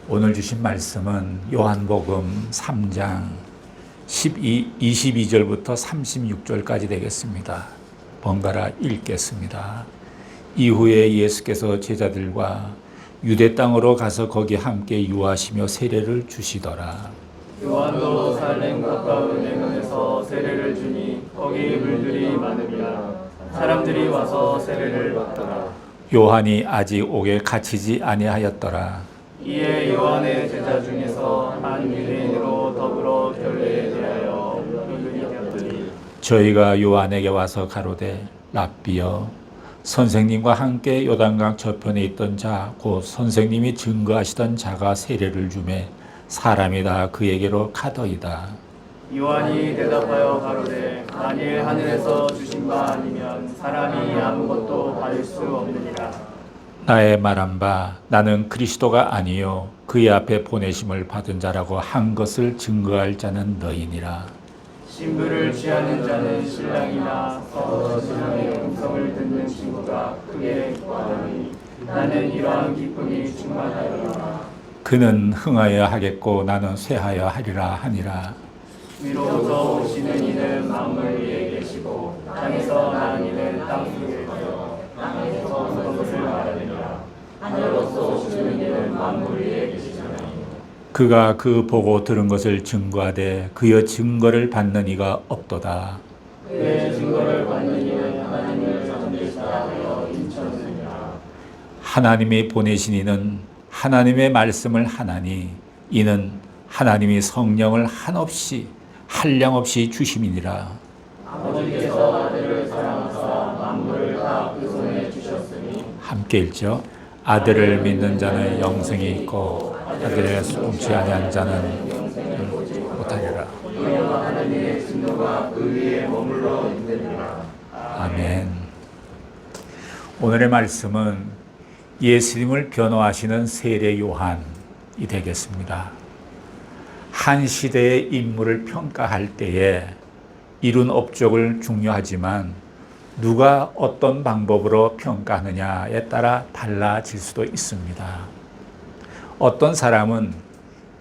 오늘 주신 말씀은 요한복음 3장 22절부터 36절까지 되겠습니다. 번갈아 읽겠습니다. 이후에 예수께서 제자들과 유대 땅으로 가서 거기 함께 유하시며 세례를 주시더라. 요한도 살렘 가까운 에논에서 세례를 주니 거기 물들이 많으니라. 사람들이 와서 세례를 받더라. 요한이 아직 옥에 갇히지 아니하였더라. 이에 요한의 제자 중에서 한 유대인으로 더불어 결례에 대하여 의논이 되었더니 저희가 요한에게 와서 가로되 랍비여, 선생님과 함께 요단강 저편에 있던 자 곧 선생님이 증거하시던 자가 세례를 주매 사람이 다 그에게로 가더이다. 요한이 대답하여 가로되 만일 하늘에서 주신 바 아니면 사람이 아무것도 받을 수 없느니라. 나의 말한 바 나는 그리스도가 아니요 그의 앞에 보내심을 받은 자라고 한 것을 증거할 자는 너희니라. 신부를 취하는 자는 신랑이나 서로 신랑의 음성을 듣는 친구가 크게 기뻐하니 나는 이러한 기쁨이 충만하리라. 그는 흥하여 하겠고 나는 쇠하여 하리라 하니라. 위로부터 오시는 이는 만물 위에 계시고 땅에서 난 이는 땅 속에 있어 땅에서 오는 것을 말하느니라. 하늘로서 오시는 이는 만물 위에 계시잖아요. 그가 그 보고 들은 것을 증거하되 그의 증거를 받는 이가 없도다. 그의 증거를 받는 이는 하나님을 전되시다 하여 인쳤느니라. 하나님이 보내신 이는 하나님의 말씀을 하나니 이는 하나님이 성령을 한없이 한량없이 주심이니라. 아버지께서 아들을 사랑하사 만물을 다 그 손에 주셨으니 함께 읽죠. 아들을 믿는 자는 영생이 있고 아들의 숨지 아니한 자는 못하리라. 오히려 하나님의 진노가 그 위에 머물러 있느니라. 아멘. 오늘의 말씀은 예수님을 변호하시는 세례 요한이 되겠습니다. 한 시대의 인물을 평가할 때에 이룬 업적을 중요하지만 누가 어떤 방법으로 평가하느냐에 따라 달라질 수도 있습니다. 어떤 사람은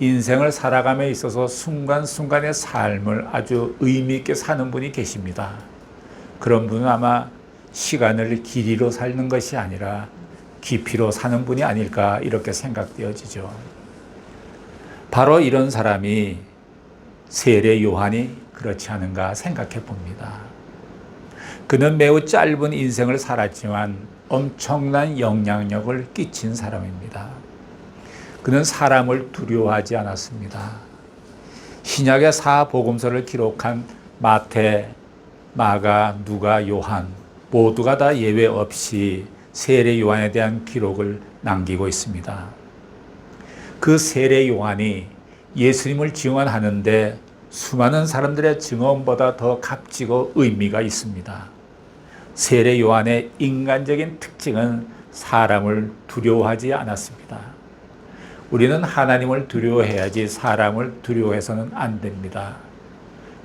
인생을 살아감에 있어서 순간순간의 삶을 아주 의미 있게 사는 분이 계십니다. 그런 분은 아마 시간을 길이로 사는 것이 아니라 깊이로 사는 분이 아닐까 이렇게 생각되어지죠. 바로 이런 사람이 세례 요한이 그렇지 않은가 생각해 봅니다. 그는 매우 짧은 인생을 살았지만 엄청난 영향력을 끼친 사람입니다. 그는 사람을 두려워하지 않았습니다. 신약의 사복음서를 기록한 마태, 마가, 누가, 요한 모두가 다 예외 없이 세례 요한에 대한 기록을 남기고 있습니다. 그 세례 요한이 예수님을 증언하는데 수많은 사람들의 증언보다 더 값지고 의미가 있습니다. 세례 요한의 인간적인 특징은 사람을 두려워하지 않았습니다. 우리는 하나님을 두려워해야지 사람을 두려워해서는 안 됩니다.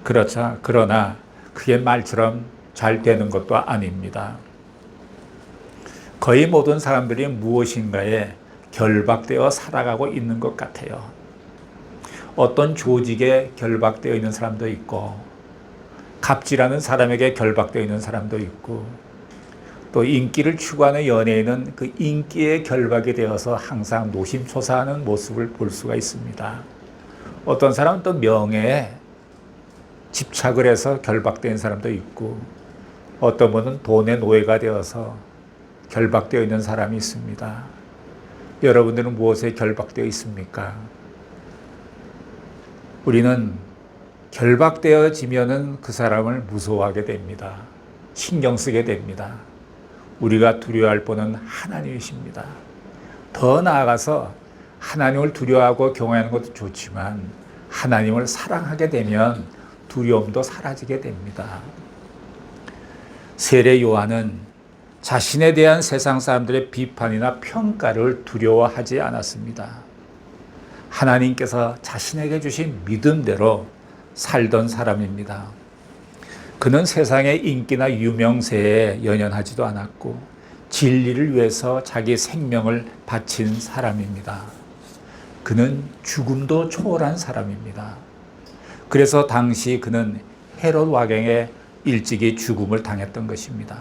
그러나 그게 말처럼 잘 되는 것도 아닙니다. 거의 모든 사람들이 무엇인가에 결박되어 살아가고 있는 것 같아요. 어떤 조직에 결박되어 있는 사람도 있고 갑질하는 사람에게 결박되어 있는 사람도 있고 또 인기를 추구하는 연예인은 그 인기에 결박이 되어서 항상 노심초사하는 모습을 볼 수가 있습니다. 어떤 사람은 또 명예에 집착을 해서 결박된 사람도 있고 어떤 분은 돈의 노예가 되어서 결박되어 있는 사람이 있습니다. 여러분들은 무엇에 결박되어 있습니까? 우리는 결박되어지면은 그 사람을 무서워하게 됩니다. 신경 쓰게 됩니다. 우리가 두려워할 분은 하나님이십니다. 더 나아가서 하나님을 두려워하고 경외하는 것도 좋지만 하나님을 사랑하게 되면 두려움도 사라지게 됩니다. 세례 요한은 자신에 대한 세상 사람들의 비판이나 평가를 두려워하지 않았습니다. 하나님께서 자신에게 주신 믿음대로 살던 사람입니다. 그는 세상의 인기나 유명세에 연연하지도 않았고 진리를 위해서 자기 생명을 바친 사람입니다. 그는 죽음도 초월한 사람입니다. 그래서 당시 그는 헤롯 왕에게 일찍이 죽음을 당했던 것입니다.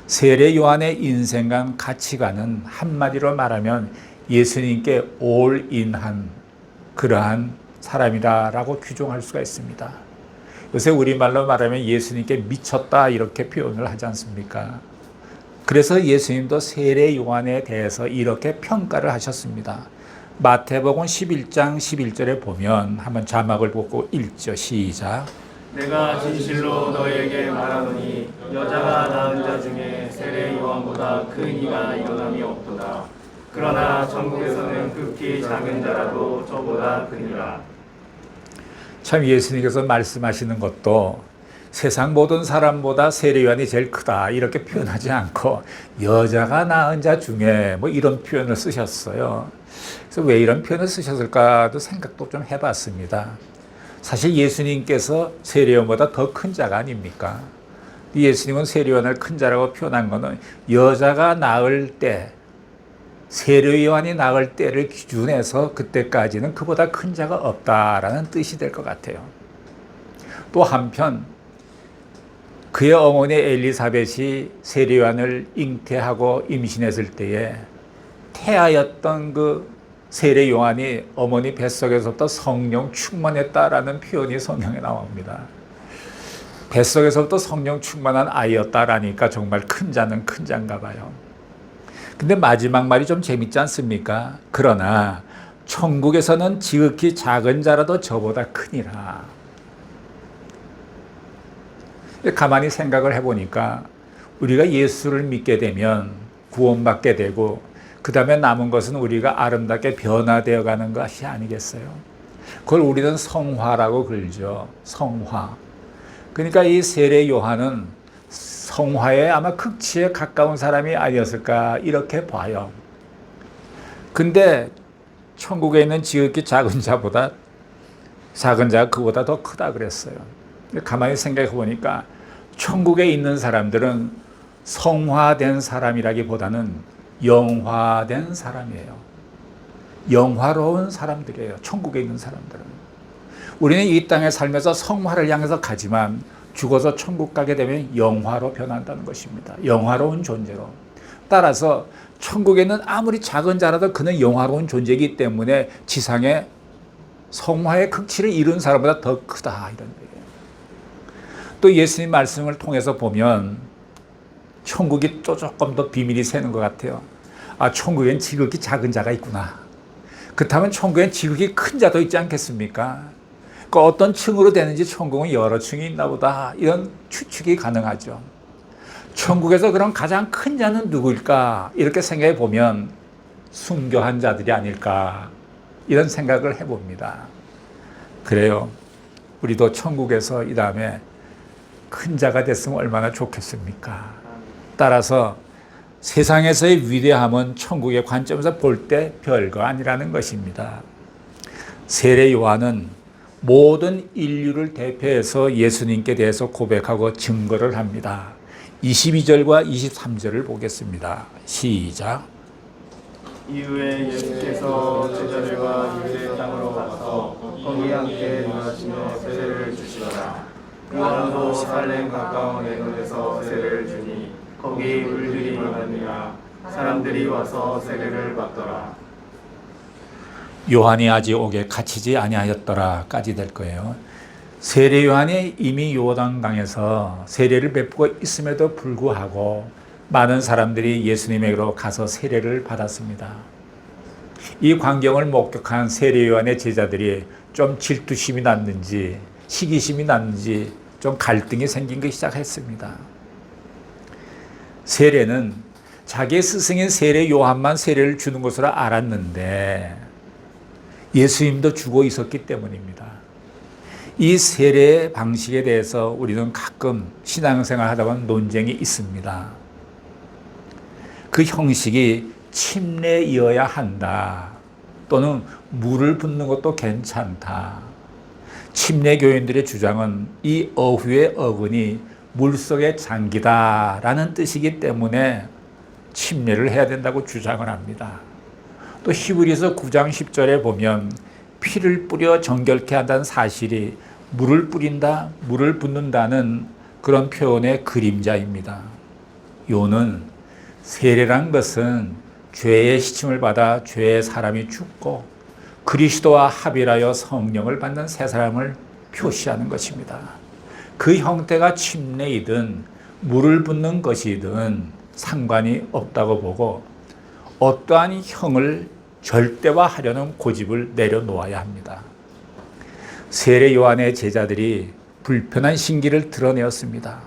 세례 요한의 인생관 가치관은 한마디로 말하면 예수님께 올인한 그러한 사람이다라고 규정할 수가 있습니다. 요새 우리말로 말하면 예수님께 미쳤다 이렇게 표현을 하지 않습니까? 그래서 예수님도 세례 요한에 대해서 이렇게 평가를 하셨습니다. 마태복음 11장 11절에 보면 한번 자막을 보고 읽죠. 시작. 내가 진실로 너에게 말하노니 여자가 낳은 자 중에 세례 요한보다 큰 이가 일어남이 없도다. 그러나 천국에서는 극히 작은 자라도 저보다 크니라. 참 예수님께서 말씀하시는 것도 세상 모든 사람보다 세례 요한이 제일 크다 이렇게 표현하지 않고 여자가 낳은 자 중에 뭐 이런 표현을 쓰셨어요. 그래서 왜 이런 표현을 쓰셨을까도 생각도 좀 해봤습니다. 사실 예수님께서 세례 요한보다 더 큰 자가 아닙니까? 예수님은 세례 요한을 큰 자라고 표현한 것은 여자가 낳을 때 세례 요한이 낳을 때를 기준해서 그때까지는 그보다 큰 자가 없다라는 뜻이 될 것 같아요. 또 한편 그의 어머니 엘리사벳이 세례 요한을 잉태하고 임신했을 때에 태아였던 그 세례 요한이 어머니 뱃속에서부터 성령 충만했다라는 표현이 성경에 나옵니다. 뱃속에서부터 성령 충만한 아이였다라니까 정말 큰 자는 큰 자인가 봐요. 근데 마지막 말이 좀 재밌지 않습니까? 그러나 천국에서는 지극히 작은 자라도 저보다 크니라. 가만히 생각을 해보니까 우리가 예수를 믿게 되면 구원받게 되고 그 다음에 남은 것은 우리가 아름답게 변화되어 가는 것이 아니겠어요? 그걸 우리는 성화라고 그러죠. 성화. 그러니까 이 세례 요한은 성화에 아마 극치에 가까운 사람이 아니었을까 이렇게 봐요. 근데 천국에 있는 지극히 작은 자가 그보다 더 크다 그랬어요. 가만히 생각해 보니까 천국에 있는 사람들은 성화된 사람이라기보다는 영화된 사람이에요. 영화로운 사람들이에요. 천국에 있는 사람들은. 우리는 이 땅에 살면서 성화를 향해서 가지만 죽어서 천국 가게 되면 영화로 변한다는 것입니다. 영화로운 존재로. 따라서 천국에는 아무리 작은 자라도 그는 영화로운 존재이기 때문에 지상에 성화의 극치를 이룬 사람보다 더 크다 이런 얘기예요. 또 예수님 말씀을 통해서 보면 천국이 또 조금 더 비밀이 새는 것 같아요. 아, 천국엔 지극히 작은 자가 있구나. 그렇다면 천국엔 지극히 큰 자도 있지 않겠습니까? 그 어떤 층으로 되는지 천국은 여러 층이 있나 보다 이런 추측이 가능하죠. 천국에서 그럼 가장 큰 자는 누구일까? 이렇게 생각해 보면 순교한 자들이 아닐까 이런 생각을 해봅니다. 그래요. 우리도 천국에서 이 다음에 큰 자가 됐으면 얼마나 좋겠습니까? 따라서 세상에서의 위대함은 천국의 관점에서 볼 때 별거 아니라는 것입니다. 세례 요한은 모든 인류를 대표해서 예수님께 대해서 고백하고 증거를 합니다. 22절과 23절을 보겠습니다. 시작. 이후에 예수께서 제자들과 유대 땅으로 가서 거기 함께 임하시며 세례를 주시더라. 요한도 살렘 가까운 에돔에서 세례를 주니 거기 물들이 많으니라. 사람들이 와서 세례를 받더라. 요한이 아직 옥에 갇히지 아니하였더라까지 될 거예요. 세례 요한이 이미 요단강에서 세례를 베푸고 있음에도 불구하고 많은 사람들이 예수님에게로 가서 세례를 받았습니다. 이 광경을 목격한 세례 요한의 제자들이 좀 질투심이 났는지 시기심이 났는지 좀 갈등이 생기기 시작했습니다. 세례는 자기 스승인 세례 요한만 세례를 주는 것으로 알았는데 예수님도 주고 있었기 때문입니다. 이 세례 방식에 대해서 우리는 가끔 신앙생활 하다 보면 논쟁이 있습니다. 그 형식이 침례이어야 한다. 또는 물을 붓는 것도 괜찮다. 침례교인들의 주장은 이 어휘의 어근이 물속의 장기다라는 뜻이기 때문에 침례를 해야 된다고 주장을 합니다. 또 히브리서 9장 10절에 보면 피를 뿌려 정결케 한다는 사실이 물을 뿌린다, 물을 붓는다는 그런 표현의 그림자입니다. 요는 세례란 것은 죄의 시침을 받아 죄의 사람이 죽고 그리스도와 합일하여 성령을 받는 새 사람을 표시하는 것입니다. 그 형태가 침례이든 물을 붓는 것이든 상관이 없다고 보고 어떠한 형을 절대화하려는 고집을 내려놓아야 합니다. 세례 요한의 제자들이 불편한 신기를 드러내었습니다.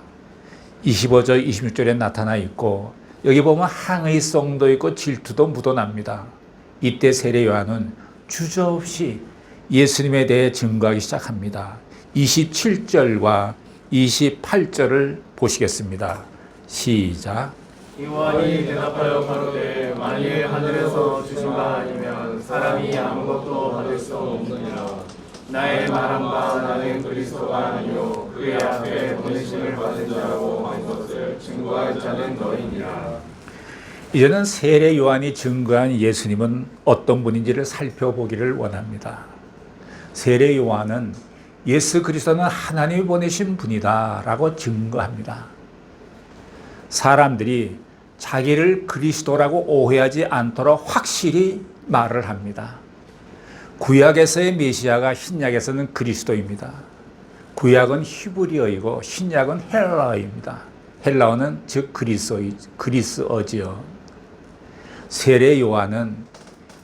25절, 26절에 나타나 있고 여기 보면 항의성도 있고 질투도 묻어납니다. 이때 세례 요한은 주저없이 예수님에 대해 증거하기 시작합니다. 27절과 28절을 보시겠습니다. 시작. 요한이 대답하여 가로되 만일 하늘에서 주신 바 아니면 사람이 아무것도 받을 수 없느니라. 나의 말한 바 나는 그리스도가 아니요 그의 앞에 보내심을 받은 자라고 한 것을 증거할 자는 너희니라. 이제는 세례 요한이 증거한 예수님은 어떤 분인지를 살펴보기를 원합니다. 세례 요한은 예수 그리스도는 하나님이 보내신 분이다 라고 증거합니다. 사람들이 자기를 그리스도라고 오해하지 않도록 확실히 말을 합니다. 구약에서의 메시아가 신약에서는 그리스도입니다. 구약은 히브리어이고 신약은 헬라어입니다. 헬라어는 즉 그리스어지요. 세례 요한은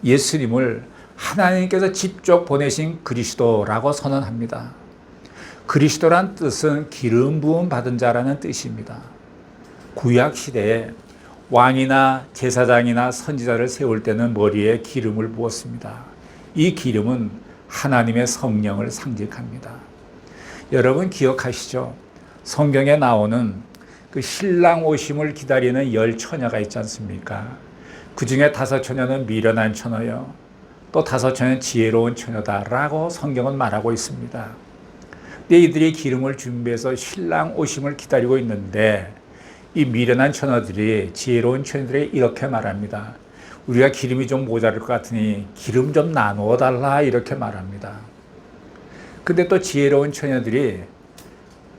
예수님을 하나님께서 직접 보내신 그리스도라고 선언합니다. 그리스도란 뜻은 기름 부음 받은 자라는 뜻입니다. 구약 시대에 왕이나 제사장이나 선지자를 세울 때는 머리에 기름을 부었습니다. 이 기름은 하나님의 성령을 상징합니다. 여러분 기억하시죠? 성경에 나오는 그 신랑 오심을 기다리는 10 처녀가 있지 않습니까? 그 중에 5 처녀는 미련한 처녀요. 또 5 처녀는 지혜로운 처녀다라고 성경은 말하고 있습니다. 근데 이들이 기름을 준비해서 신랑 오심을 기다리고 있는데 이 미련한 처녀들이 지혜로운 처녀들이 이렇게 말합니다. 우리가 기름이 좀 모자랄 것 같으니 기름 좀 나누어 달라 이렇게 말합니다. 근데 또 지혜로운 처녀들이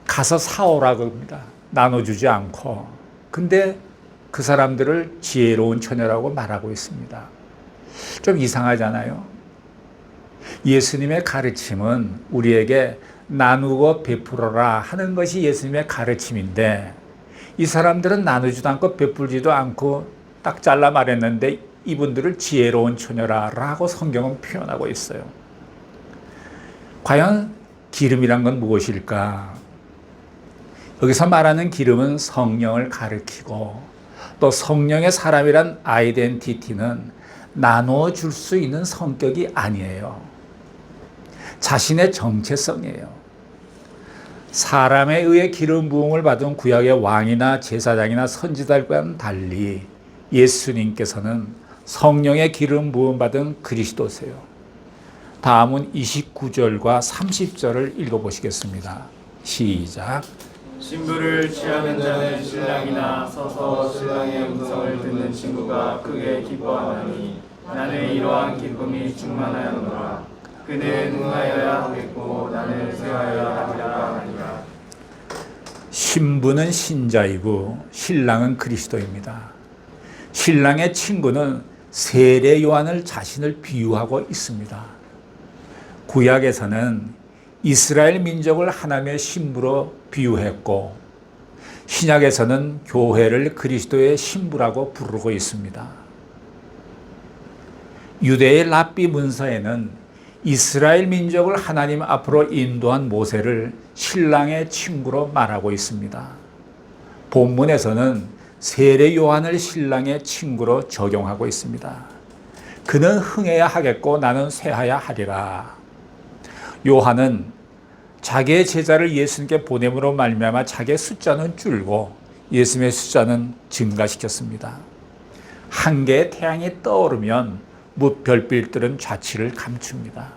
가서 사오라고 합니다. 나눠주지 않고. 근데 그 사람들을 지혜로운 처녀라고 말하고 있습니다. 좀 이상하잖아요. 예수님의 가르침은 우리에게 나누고 베풀어라 하는 것이 예수님의 가르침인데 이 사람들은 나누지도 않고 베풀지도 않고 딱 잘라 말했는데 이분들을 지혜로운 처녀라고 성경은 표현하고 있어요. 과연 기름이란 건 무엇일까? 여기서 말하는 기름은 성령을 가리키고 또 성령의 사람이란 아이덴티티는 나누어 줄 수 있는 성격이 아니에요. 자신의 정체성이에요. 사람에 의해 기름 부음을 받은 구약의 왕이나 제사장이나 선지자들과는 달리 예수님께서는 성령의 기름 부음 받은 그리스도세요. 다음은 29절과 30절을 읽어보시겠습니다. 시작. 신부를 취하는 자는 신랑이나 서서 신랑의 음성을 듣는 친구가 크게 기뻐하나니 나는 이러한 기쁨이 충만하였노라. 그는 응하여야 하겠고 나는 쇠하여야 하리라 하니라. 신부는 신자이고 신랑은 그리스도입니다. 신랑의 친구는 세례 요한을 자신을 비유하고 있습니다. 구약에서는 이스라엘 민족을 하나님의 신부로 비유했고 신약에서는 교회를 그리스도의 신부라고 부르고 있습니다. 유대의 랍비 문서에는 이스라엘 민족을 하나님 앞으로 인도한 모세를 신랑의 친구로 말하고 있습니다. 본문에서는 세례 요한을 신랑의 친구로 적용하고 있습니다. 그는 흥해야 하겠고 나는 쇠하야 하리라. 요한은 자기의 제자를 예수님께 보냄으로 말미암아 자기의 숫자는 줄고 예수님의 숫자는 증가시켰습니다. 한 개의 태양이 떠오르면 무별빛들은 좌치를 감춥니다.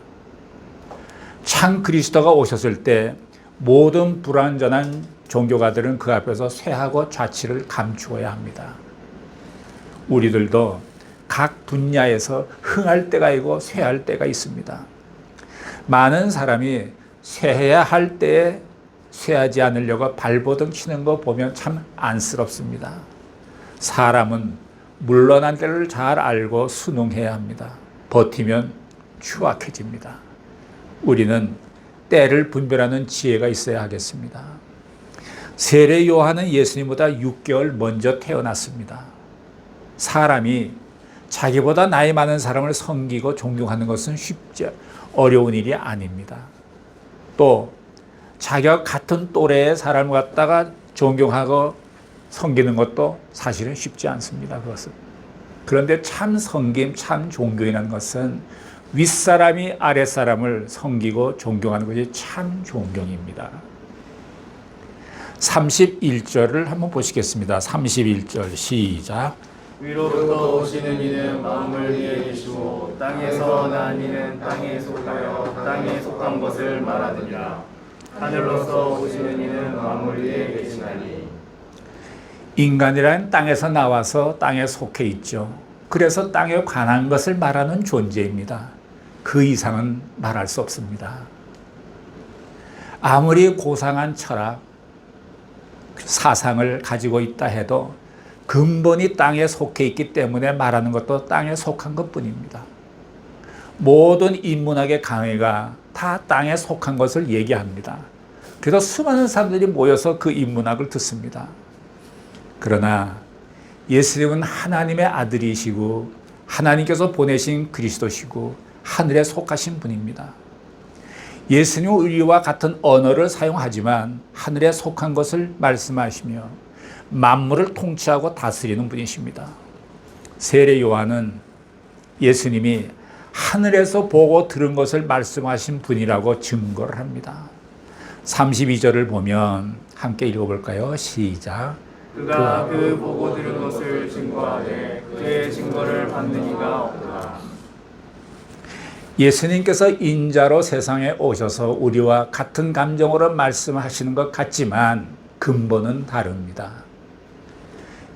참 그리스도가 오셨을 때 모든 불완전한 종교가들은 그 앞에서 쇠하고 좌치를 감추어야 합니다. 우리들도 각 분야에서 흥할 때가 있고 쇠할 때가 있습니다. 많은 사람이 쇠해야 할 때에 쇠하지 않으려고 발버둥 치는 거 보면 참 안쓰럽습니다. 사람은 물러난 때를 잘 알고 순응해야 합니다. 버티면 추악해집니다. 우리는 때를 분별하는 지혜가 있어야 하겠습니다. 세례 요한은 예수님보다 6개월 먼저 태어났습니다. 사람이 자기보다 나이 많은 사람을 섬기고 존경하는 것은 쉽지 어려운 일이 아닙니다. 또 자기와 같은 또래의 사람을 갖다가 존경하고 섬기는 것도 사실은 쉽지 않습니다. 그것은. 그런데 참 섬김, 참 존경이라는 것은 윗사람이 아랫사람을 섬기고 존경하는 것이 참 존경입니다. 31절을 한번 보시겠습니다. 31절 시작. 위로부터 오시는 이는 만물 위에 계시고 땅에서 난 이는 땅에 속하여 땅에 속한 것을 말하느니라. 하늘로서 오시는 이는 만물 위에 계시나니. 인간이란 땅에서 나와서 땅에 속해 있죠. 그래서 땅에 관한 것을 말하는 존재입니다. 그 이상은 말할 수 없습니다. 아무리 고상한 철학, 사상을 가지고 있다 해도 근본이 땅에 속해 있기 때문에 말하는 것도 땅에 속한 것뿐입니다. 모든 인문학의 강의가 다 땅에 속한 것을 얘기합니다. 그래서 수많은 사람들이 모여서 그 인문학을 듣습니다. 그러나 예수님은 하나님의 아들이시고 하나님께서 보내신 그리스도시고 하늘에 속하신 분입니다. 예수님은 우리와 같은 언어를 사용하지만 하늘에 속한 것을 말씀하시며 만물을 통치하고 다스리는 분이십니다. 세례 요한은 예수님이 하늘에서 보고 들은 것을 말씀하신 분이라고 증거를 합니다. 32절을 보면 함께 읽어볼까요? 시작. 그가 그 보고 들은 것을 증거하되 그의 증거를 받는 이가 없다. 예수님께서 인자로 세상에 오셔서 우리와 같은 감정으로 말씀하시는 것 같지만 근본은 다릅니다.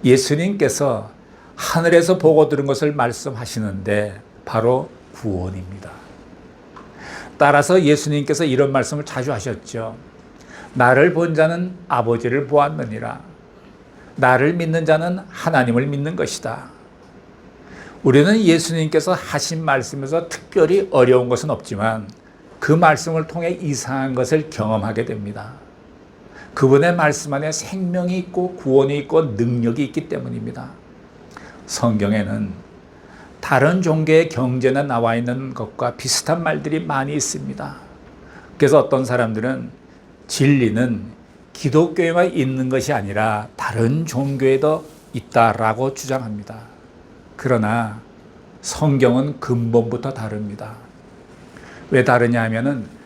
예수님께서 하늘에서 보고 들은 것을 말씀하시는데 바로 구원입니다. 따라서 예수님께서 이런 말씀을 자주 하셨죠. 나를 본 자는 아버지를 보았느니라. 나를 믿는 자는 하나님을 믿는 것이다. 우리는 예수님께서 하신 말씀에서 특별히 어려운 것은 없지만 그 말씀을 통해 이상한 것을 경험하게 됩니다. 그분의 말씀 안에 생명이 있고 구원이 있고 능력이 있기 때문입니다. 성경에는 다른 종교의 경전에 나와 있는 것과 비슷한 말들이 많이 있습니다. 그래서 어떤 사람들은 진리는 기독교에만 있는 것이 아니라 다른 종교에도 있다라고 주장합니다. 그러나 성경은 근본부터 다릅니다. 왜 다르냐 하면은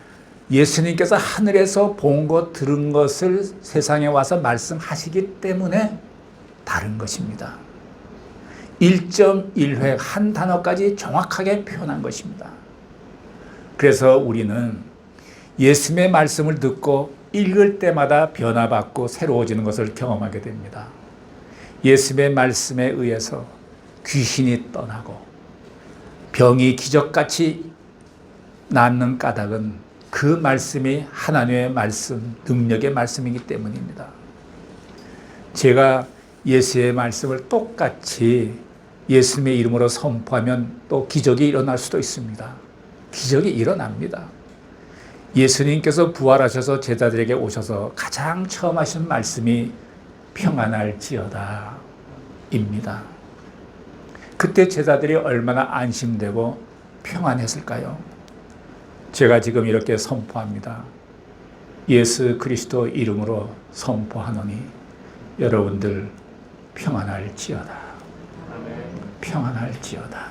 예수님께서 하늘에서 본 것, 들은 것을 세상에 와서 말씀하시기 때문에 다른 것입니다. 1.1획 한 단어까지 정확하게 표현한 것입니다. 그래서 우리는 예수님의 말씀을 듣고 읽을 때마다 변화받고 새로워지는 것을 경험하게 됩니다. 예수님의 말씀에 의해서 귀신이 떠나고 병이 기적같이 낫는 까닭은 그 말씀이 하나님의 말씀, 능력의 말씀이기 때문입니다. 제가 예수의 말씀을 똑같이 예수님의 이름으로 선포하면 또 기적이 일어날 수도 있습니다. 기적이 일어납니다. 예수님께서 부활하셔서 제자들에게 오셔서 가장 처음 하신 말씀이 평안할지어다 입니다. 그때 제자들이 얼마나 안심되고 평안했을까요? 제가 지금 이렇게 선포합니다. 예수 그리스도 이름으로 선포하노니 여러분들 평안할지어다. 평안할지어다.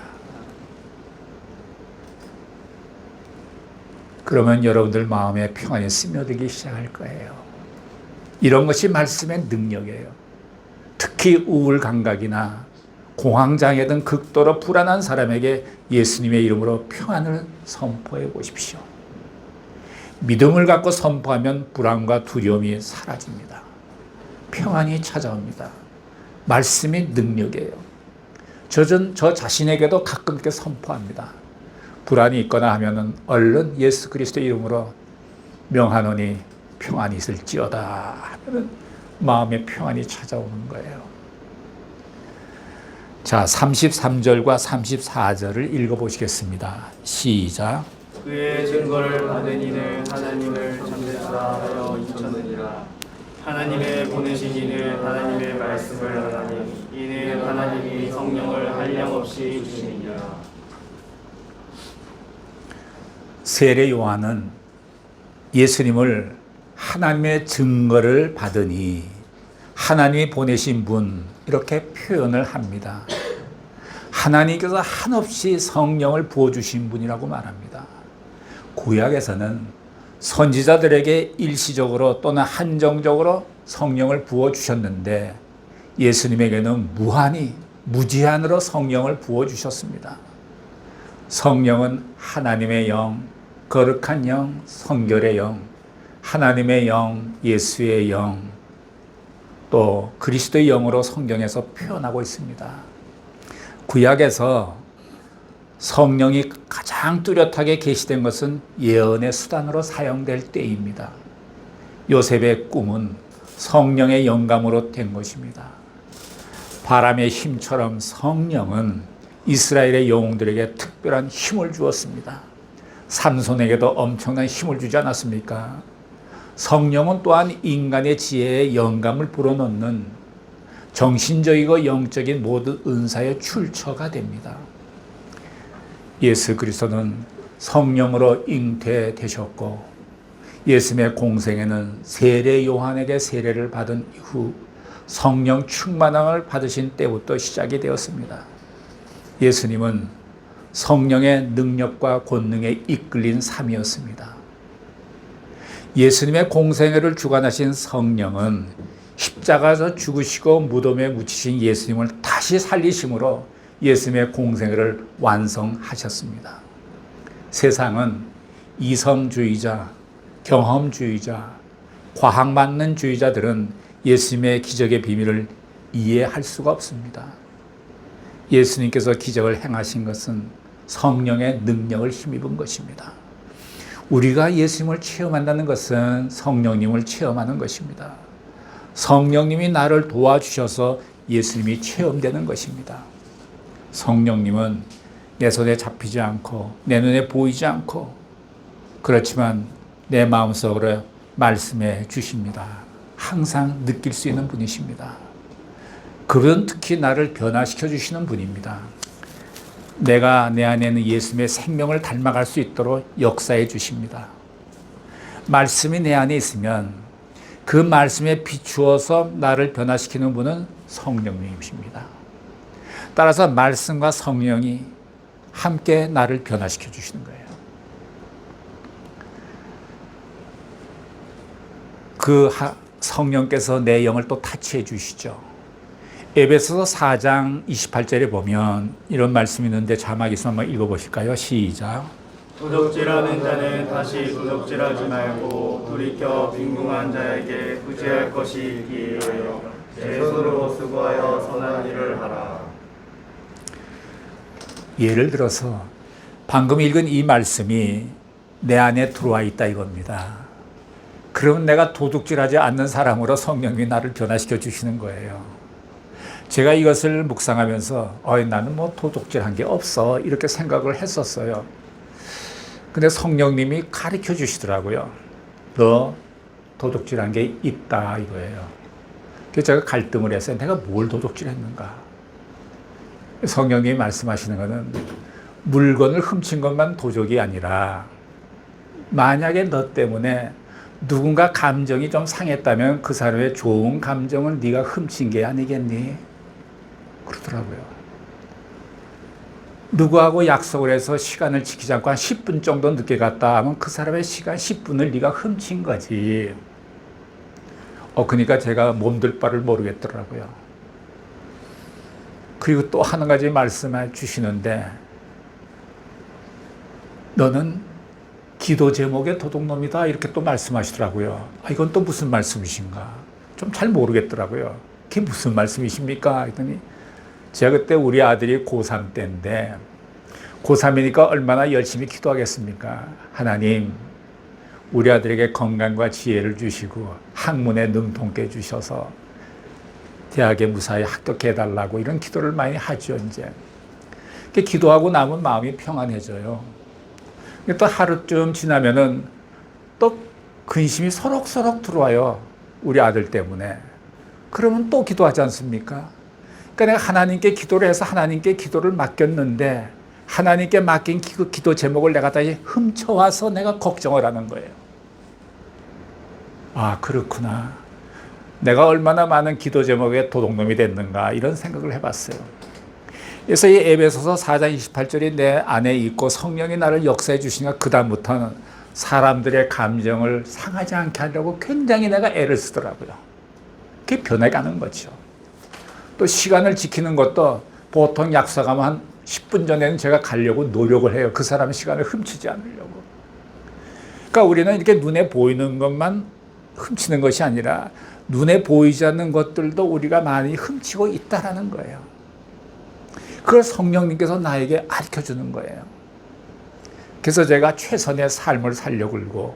그러면 여러분들 마음에 평안이 스며들기 시작할 거예요. 이런 것이 말씀의 능력이에요. 특히 우울 감각이나 공황장애 등 극도로 불안한 사람에게 예수님의 이름으로 평안을 선포해 보십시오. 믿음을 갖고 선포하면 불안과 두려움이 사라집니다. 평안이 찾아옵니다. 말씀이 능력이에요. 저 자신에게도 가끔 이렇게 선포합니다. 불안이 있거나 하면은 얼른 예수 그리스도의 이름으로 명하노니 평안이 있을지어다 하면은 마음의 평안이 찾아오는 거예요. 자, 33절과 34절을 읽어보시겠습니다. 시작. 그의 증거를 받은 이는 하나님을 참되다 하여 잊혔느니라. 하나님의 보내신 이는 하나님의 말씀을 하나니 이는 하나님이 성령을 한량없이 주시니라. 세례 요한은 예수님을 하나님의 증거를 받으니 하나님이 보내신 분 이렇게 표현을 합니다. 하나님께서 한없이 성령을 부어주신 분이라고 말합니다. 구약에서는 선지자들에게 일시적으로 또는 한정적으로 성령을 부어주셨는데 예수님에게는 무한히 무제한으로 성령을 부어주셨습니다. 성령은 하나님의 영, 거룩한 영, 성결의 영, 하나님의 영, 예수의 영, 또 그리스도의 영으로 성경에서 표현하고 있습니다. 구약에서 성령이 가장 뚜렷하게 계시된 것은 예언의 수단으로 사용될 때입니다. 요셉의 꿈은 성령의 영감으로 된 것입니다. 바람의 힘처럼 성령은 이스라엘의 영웅들에게 특별한 힘을 주었습니다. 삼손에게도 엄청난 힘을 주지 않았습니까? 성령은 또한 인간의 지혜에 영감을 불어넣는 정신적이고 영적인 모든 은사의 출처가 됩니다. 예수 그리스도는 성령으로 잉태되셨고 예수님의 공생에는 세례 요한에게 세례를 받은 이후 성령 충만함을 받으신 때부터 시작이 되었습니다. 예수님은 성령의 능력과 권능에 이끌린 삶이었습니다. 예수님의 공생애를 주관하신 성령은 십자가에서 죽으시고 무덤에 묻히신 예수님을 다시 살리심으로 예수님의 공생애를 완성하셨습니다. 세상은 이성주의자, 경험주의자, 과학만능주의자들은 예수님의 기적의 비밀을 이해할 수가 없습니다. 예수님께서 기적을 행하신 것은 성령의 능력을 힘입은 것입니다. 우리가 예수님을 체험한다는 것은 성령님을 체험하는 것입니다. 성령님이 나를 도와주셔서 예수님이 체험되는 것입니다. 성령님은 내 손에 잡히지 않고 내 눈에 보이지 않고 그렇지만 내 마음속으로 말씀해 주십니다. 항상 느낄 수 있는 분이십니다. 그분 특히 나를 변화시켜 주시는 분입니다. 내가 내 안에 있는 예수님의 생명을 닮아갈 수 있도록 역사해 주십니다. 말씀이 내 안에 있으면 그 말씀에 비추어서 나를 변화시키는 분은 성령님이십니다. 따라서 말씀과 성령이 함께 나를 변화시켜 주시는 거예요. 그 성령께서 내 영을 또 타치해 주시죠. 에베소서 4장 28절에 보면 이런 말씀이 있는데 자막이 있으면 한번 읽어보실까요? 시작. 도적질하는 자는 다시 도적질하지 말고 돌이켜 빈궁한 자에게 구제할 것이 있기에 제 손으로 수고하여 선한 일을 하라. 예를 들어서 방금 읽은 이 말씀이 내 안에 들어와 있다 이겁니다. 그러면 내가 도둑질하지 않는 사람으로 성령님이 나를 변화시켜 주시는 거예요. 제가 이것을 묵상하면서 나는 뭐 도둑질한 게 없어 이렇게 생각을 했었어요. 근데 성령님이 가르쳐 주시더라고요. 너 도둑질한 게 있다 이거예요. 그래서 제가 갈등을 해서 내가 뭘 도둑질했는가. 성령님이 말씀하시는 것은 물건을 훔친 것만 도적이 아니라 만약에 너 때문에 누군가 감정이 좀 상했다면 그 사람의 좋은 감정은 네가 훔친 게 아니겠니? 그러더라고요. 누구하고 약속을 해서 시간을 지키지 않고 한 10분 정도 늦게 갔다 하면 그 사람의 시간 10분을 네가 훔친 거지. 그러니까 제가 몸둘 바를 모르겠더라고요. 그리고 또 한 가지 말씀해 주시는데 너는 기도 제목의 도둑놈이다 이렇게 또 말씀하시더라고요. 이건 또 무슨 말씀이신가? 좀 잘 모르겠더라고요. 그게 무슨 말씀이십니까? 했더니 제가 그때 우리 아들이 고3 때인데 고3이니까 얼마나 열심히 기도하겠습니까? 하나님, 우리 아들에게 건강과 지혜를 주시고 학문에 능통케 주셔서 대학에 무사히 합격해달라고 이런 기도를 많이 하죠, 이제. 기도하고 나면 마음이 평안해져요. 또 하루쯤 지나면은 또 근심이 서럭서럭 들어와요. 우리 아들 때문에. 그러면 또 기도하지 않습니까? 그러니까 내가 하나님께 기도를 해서 하나님께 기도를 맡겼는데 하나님께 맡긴 기도 제목을 내가 다시 훔쳐와서 내가 걱정을 하는 거예요. 아, 그렇구나. 내가 얼마나 많은 기도 제목에 도둑놈이 됐는가 이런 생각을 해봤어요. 그래서 이 에베소서 4장 28절이 내 안에 있고 성령이 나를 역사해 주시니까 그 다음부터는 사람들의 감정을 상하지 않게 하려고 굉장히 내가 애를 쓰더라고요. 그게 변해가는 거죠. 또 시간을 지키는 것도 보통 약속하면 한 10분 전에는 제가 가려고 노력을 해요. 그 사람의 시간을 훔치지 않으려고. 그러니까 우리는 이렇게 눈에 보이는 것만 훔치는 것이 아니라 눈에 보이지 않는 것들도 우리가 많이 훔치고 있다라는 거예요. 그걸 성령님께서 나에게 가르쳐주는 거예요. 그래서 제가 최선의 삶을 살려고 그러고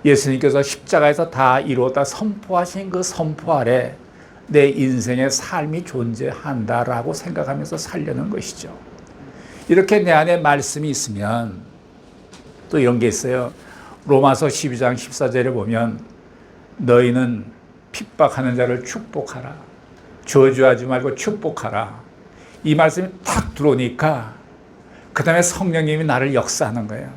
예수님께서 십자가에서 다 이루었다 선포하신 그 선포 아래 내 인생의 삶이 존재한다라고 생각하면서 살려는 것이죠. 이렇게 내 안에 말씀이 있으면 또 이런 게 있어요. 로마서 12장 14절에 보면 너희는 핍박하는 자를 축복하라. 저주하지 말고 축복하라. 이 말씀이 탁 들어오니까 그 다음에 성령님이 나를 역사하는 거예요.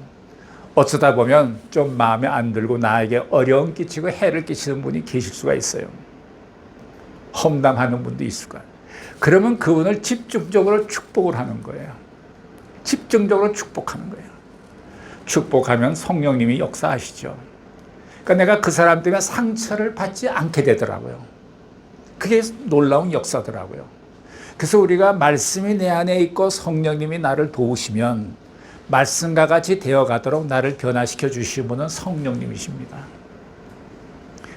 어쩌다 보면 좀 마음에 안 들고 나에게 어려움 끼치고 해를 끼치는 분이 계실 수가 있어요. 험담하는 분도 있을 거예요. 그러면 그분을 집중적으로 축복을 하는 거예요. 집중적으로 축복하는 거예요. 축복하면 성령님이 역사하시죠. 그러니까 내가 그 사람 때문에 상처를 받지 않게 되더라고요. 그게 놀라운 역사더라고요. 그래서 우리가 말씀이 내 안에 있고 성령님이 나를 도우시면 말씀과 같이 되어가도록 나를 변화시켜 주시는 분은 성령님이십니다.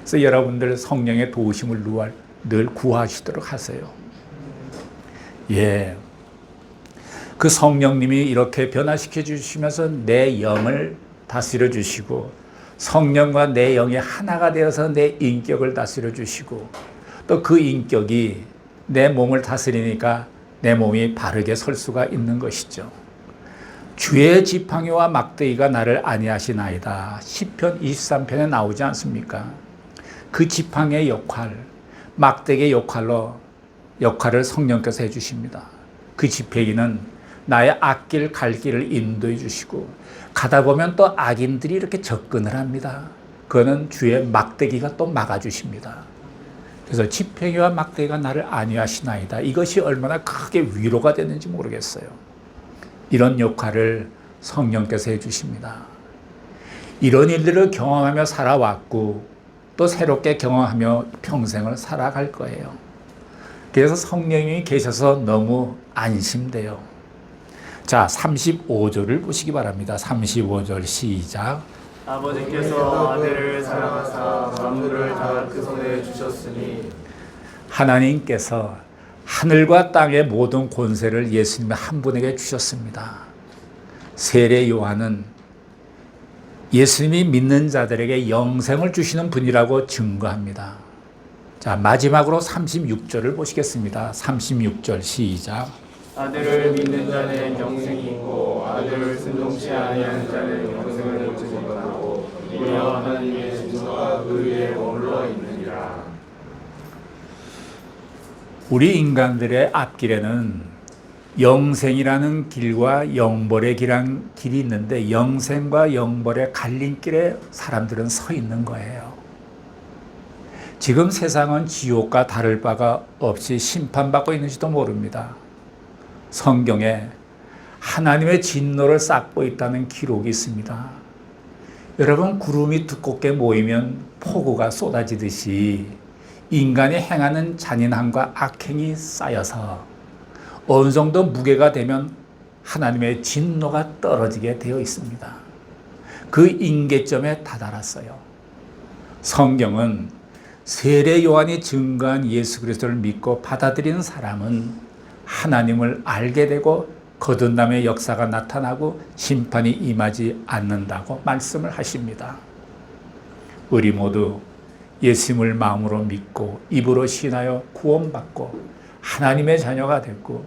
그래서 여러분들 성령의 도우심을 늘 구하시도록 하세요. 예. 그 성령님이 이렇게 변화시켜 주시면서 내 영을 다스려 주시고 성령과 내 영이 하나가 되어서 내 인격을 다스려 주시고 또 그 인격이 내 몸을 다스리니까 내 몸이 바르게 설 수가 있는 것이죠. 주의 지팡이와 막대기가 나를 안위하시나이다. 시편 23편에 나오지 않습니까? 그 지팡이의 역할, 막대기의 역할을 성령께서 해주십니다. 그 지팡이는 나의 앞길 갈 길을 인도해 주시고 가다 보면 또 악인들이 이렇게 접근을 합니다. 그거는 주의 막대기가 또 막아주십니다. 그래서 지팡이와 막대기가 나를 안위하시나이다. 이것이 얼마나 크게 위로가 되는지 모르겠어요. 이런 역할을 성령께서 해주십니다. 이런 일들을 경험하며 살아왔고 또 새롭게 경험하며 평생을 살아갈 거예요. 그래서 성령님이 계셔서 너무 안심돼요. 자, 35절을 보시기 바랍니다. 35절 시작. 아버지께서 아들을 사랑하사 만물을 다 그 손에 주셨으니 하나님께서 하늘과 땅의 모든 권세를 예수님 한 분에게 주셨습니다. 세례 요한은 예수님이 믿는 자들에게 영생을 주시는 분이라고 증거합니다. 자, 마지막으로 36절을 보시겠습니다. 36절 시작. 아들을 믿는 자는 영생이 있고 아들을 순종치 아니하는 자는 영생을 못 주지 못하고 이며 하나님의 진노가 그 위에 머물러 있느니라. 우리 인간들의 앞길에는 영생이라는 길과 영벌의 길이 있는데 영생과 영벌의 갈림길에 사람들은 서 있는 거예요. 지금 세상은 지옥과 다를 바가 없이 심판받고 있는지도 모릅니다. 성경에 하나님의 진노를 쌓고 있다는 기록이 있습니다. 여러분, 구름이 두껍게 모이면 폭우가 쏟아지듯이 인간이 행하는 잔인함과 악행이 쌓여서 어느 정도 무게가 되면 하나님의 진노가 떨어지게 되어 있습니다. 그 임계점에 다다랐어요. 성경은 세례 요한이 증거한 예수 그리스도를 믿고 받아들이는 사람은 하나님을 알게 되고 거듭남의 역사가 나타나고 심판이 임하지 않는다고 말씀을 하십니다. 우리 모두 예수님을 마음으로 믿고 입으로 신하여 구원받고 하나님의 자녀가 됐고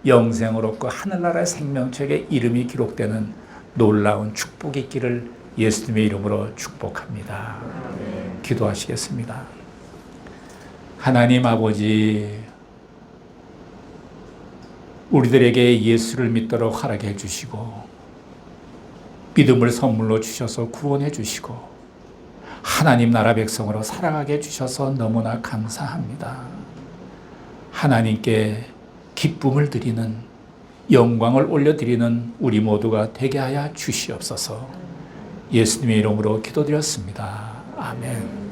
영생을 얻고 하늘나라의 생명책에 이름이 기록되는 놀라운 축복이 있기를 예수님의 이름으로 축복합니다. 기도하시겠습니다. 하나님 아버지, 우리들에게 예수를 믿도록 허락해 주시고 믿음을 선물로 주셔서 구원해 주시고 하나님 나라 백성으로 살아가게 해주셔서 너무나 감사합니다. 하나님께 기쁨을 드리는, 영광을 올려드리는 우리 모두가 되게 하여 주시옵소서. 예수님의 이름으로 기도드렸습니다. 아멘.